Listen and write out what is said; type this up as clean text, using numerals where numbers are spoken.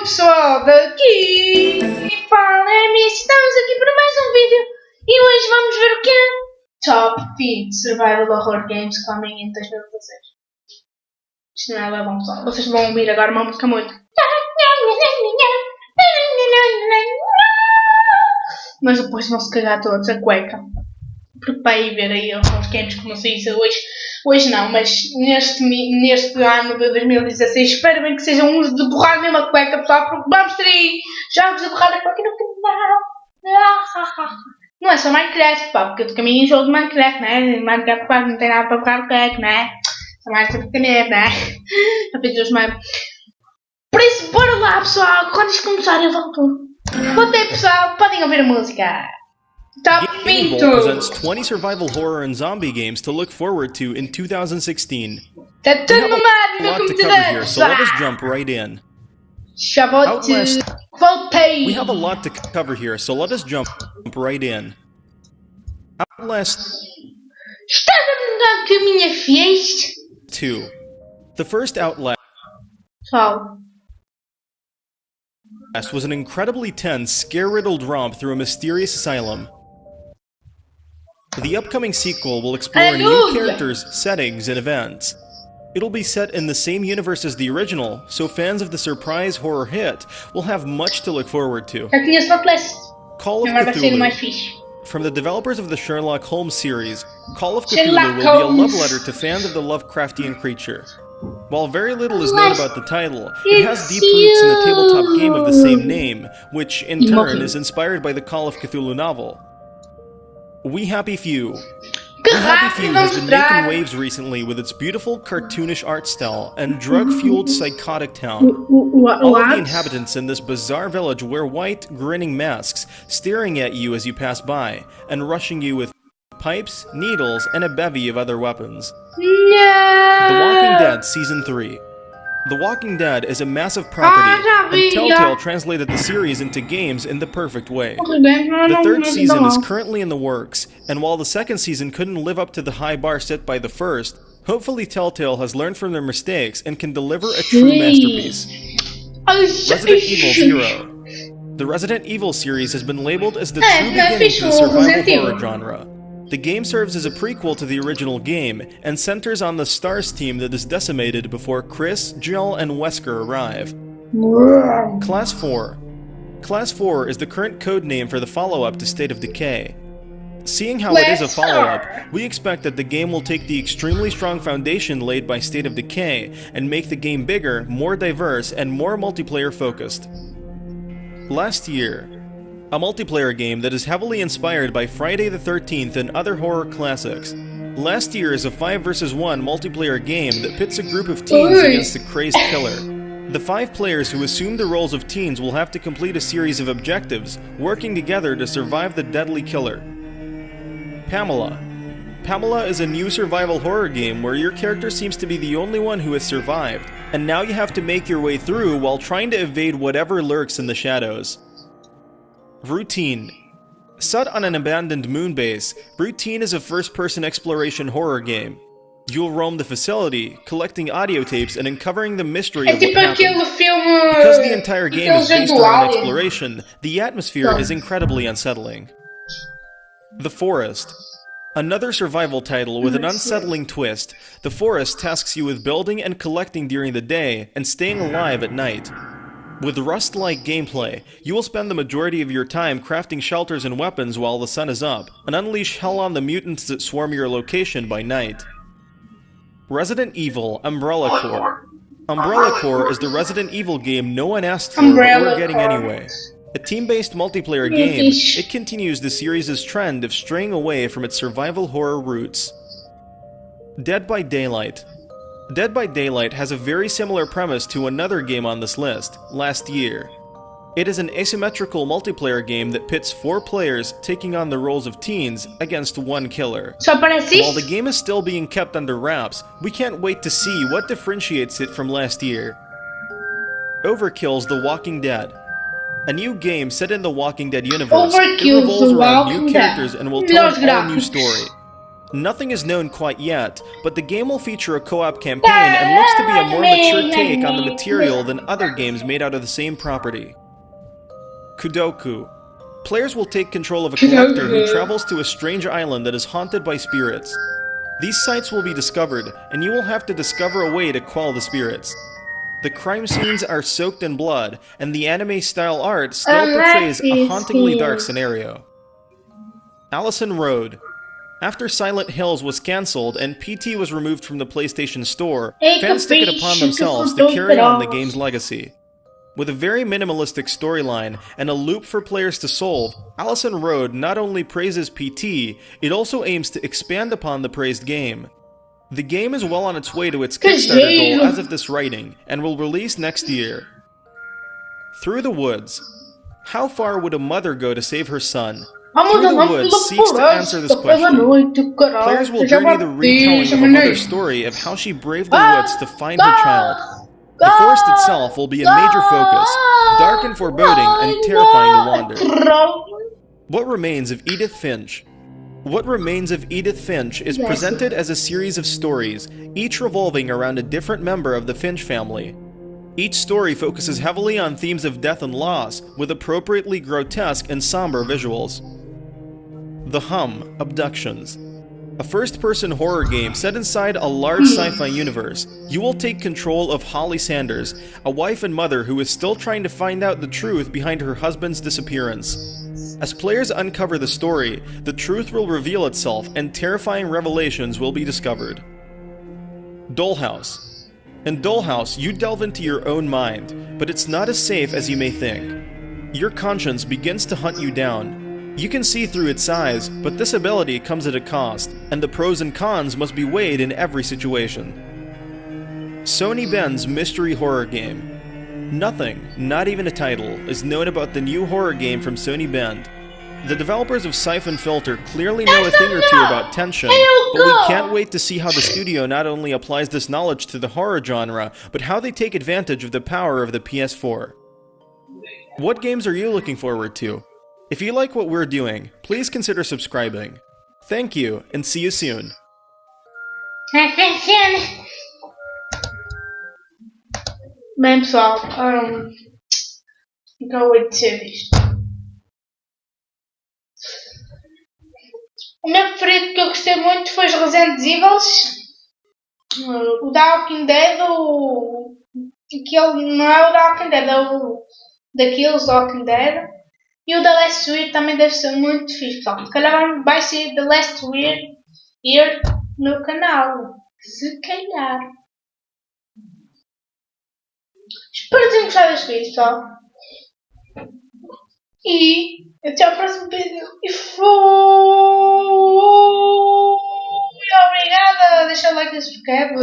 pessoal, daqui fala estamos aqui para mais um vídeo e hoje vamos ver o que é Top 20 Survival Horror Games coming em 2016. Isto não é bom, pessoal, vocês vão ouvir agora uma música muito, mas depois vão se cagar todos a cueca, porque para ir ver aí alguns games como se diz hoje não, mas neste ano de 2016 espero bem que sejam uns de borrar mesmo a cueca, pessoal, porque vamos ter aí jogos de borrar a cueca no canal. Não é só Minecraft, pá, porque eu tô caminho em jogo de Minecraft, né? Minecraft quase não tem nada para borrar a cueca, né? Só mais sobre caneta, né? Para pedir os memes. Por isso, bora lá, pessoal, quando isto começar eu volto. Voltei, pessoal, podem ouvir a música. Top 20 presents 20 survival horror and zombie games to look forward to in 2016. Tá tudo We have mamado, a meu lot to cover here, computador. so let us jump right in. Já voltei. We have a lot to cover here, so let us jump right in. Outlast Estás a brincar com a minha fiesta? 2. The first Outlast Pessoal, was an incredibly tense, scare-riddled romp through a mysterious asylum. The upcoming sequel will explore new Hallelujah. characters, settings, and events. It'll be set in the same universe as the original, so fans of the surprise horror hit will have much to look forward to. já conheço o Outlast. Call of Agora vai ser o mais Cthulhu. fixe. From the developers of the Sherlock Holmes series, Call of Sherlock Cthulhu will be a love Holmes. letter to fans of the Lovecraftian creature. While very little is known about the title, it has deep It's roots in the tabletop game of the same you. name, which in turn is inspired by the Call of Cthulhu novel. We Happy Few. Que We Happy rápido Few has been making mostrar. waves recently with its beautiful cartoonish art style and drug-fueled psychotic town. All of the inhabitants in this bizarre village wear white, grinning masks, staring at you as you pass by, and rushing you with pipes, needles, and a bevy of other weapons. No. The Walking Dead Season 3. The Walking Dead is a massive property, já vi, and Telltale já. translated the series into games in the perfect way. The The third season is currently in the works, and while the second season couldn't live up to the high bar set by the first, hopefully Telltale has learned from their mistakes and can deliver a true masterpiece. Resident Evil Zero. The Resident Evil series has been labeled as the true beginning to the survival horror genre. The game serves as a prequel to the original game, and centers on the STARS team that is decimated before Chris, Jill, and Wesker arrive. Class 4. Class 4 is the current code name for the follow-up to State of Decay. Seeing how it is a follow-up, we expect that the game will take the extremely strong foundation laid by State of Decay and make the game bigger, more diverse, and more multiplayer-focused. Last Year. A multiplayer game that is heavily inspired by Friday the 13th and other horror classics. Last Year is a 5 vs 1 multiplayer game that pits a group of teens against a crazed killer. The 5 players who assume the roles of teens will have to complete a series of objectives, working together to survive the deadly killer. Pamela. Pamela is a new survival horror game where your character seems to be the only one who has survived, and now you have to make your way through while trying to evade whatever lurks in the shadows. Routine. Set on an abandoned moon base, Routine is a first-person exploration horror game. You'll roam the facility, collecting audio tapes and uncovering the mystery É of what tipo aquele happened. filme. Because the entire game is aquele based jogo on Alien. exploration, the atmosphere is incredibly unsettling. The Forest. Another survival title with an unsettling twist, The Forest tasks you with building and collecting during the day and staying alive at night. With Rust-like gameplay, you will spend the majority of your time crafting shelters and weapons while the sun is up, and unleash hell on the mutants that swarm your location by night. Resident Evil Umbrella Corps. Umbrella Corps is the Resident Evil game no one asked for, but we're getting anyway. A team-based multiplayer game, it continues the series' trend of straying away from its survival horror roots. Dead by Daylight. Dead by Daylight has a very similar premise to another game on this list, Last Year. It is an asymmetrical multiplayer game that pits 4 players taking on the roles of teens against 1 killer. Só parece While the game is still being kept under wraps, we can't wait to see what differentiates it from Last Year. Overkill's The Walking Dead. A new game set in the Walking Dead universe, it Overkill's revolves The around Walking new Dead. characters and will tell Los an all-new gráficos. story. Nothing is known quite yet, but the game will feature a co-op campaign and looks to be a more mature take on the material than other games made out of the same property. Kudoku. Players will take control of a collector who travels to a strange island that is haunted by spirits. These sites will be discovered, and you will have to discover a way to quell the spirits. The crime scenes are soaked in blood, and the anime-style art still portrays a hauntingly dark scenario. Allison Road. After Silent Hills was cancelled and PT was removed from the PlayStation Store, fans took it upon themselves to carry on the game's legacy. With a very minimalistic storyline and a loop for players to solve, Allison Road not only praises PT, it also aims to expand upon the praised game. The game is well on its way to its Kickstarter goal as of this writing, and will release next year. Through the Woods. How far would a mother go to save her son? Through the Woods seeks to answer this question. Players will journey the retelling of a mother's story of how she braved the woods to find her child. The forest itself will be a major focus, dark and foreboding and terrifying to wander. What Remains of Edith Finch? What Remains of Edith Finch is presented as a series of stories, each revolving around a different member of the Finch family. Each story focuses heavily on themes of death and loss, with appropriately grotesque and somber visuals. The Hum, Abductions. A first-person horror game set inside a large sci-fi universe. You will take control of Holly Sanders, a wife and mother who is still trying to find out the truth behind her husband's disappearance. As players uncover the story, the truth will reveal itself and terrifying revelations will be discovered. Dollhouse. In Dollhouse, you delve into your own mind, but it's not as safe as you may think. Your conscience begins to hunt you down. You can see through its eyes, but this ability comes at a cost, and the pros and cons must be weighed in every situation. Sony Ben's mystery horror game. Nothing, not even a title, is known about the new horror game from Sony Bend. The developers of Siphon Filter clearly know a thing or two about tension, but we can't wait to see how the studio not only applies this knowledge to the horror genre, but how they take advantage of the power of the PS4. What games are you looking forward to? If you like what we're doing, please consider subscribing. Thank you, and see you soon. Bem pessoal, acabou de ser isto. O meu preferido que eu gostei muito foi os Resident Evil, o da Walking Dead, aquele não é o da Walking Dead, é o daqueles Walking Dead, e o da Last Weird também deve ser muito fixe, pessoal. Se calhar vai ser The Last Weird no canal, se calhar. Espero que tenham gostado deste vídeo, pessoal. E até ao próximo vídeo. E fui! Obrigada! Deixa o like e subscreve.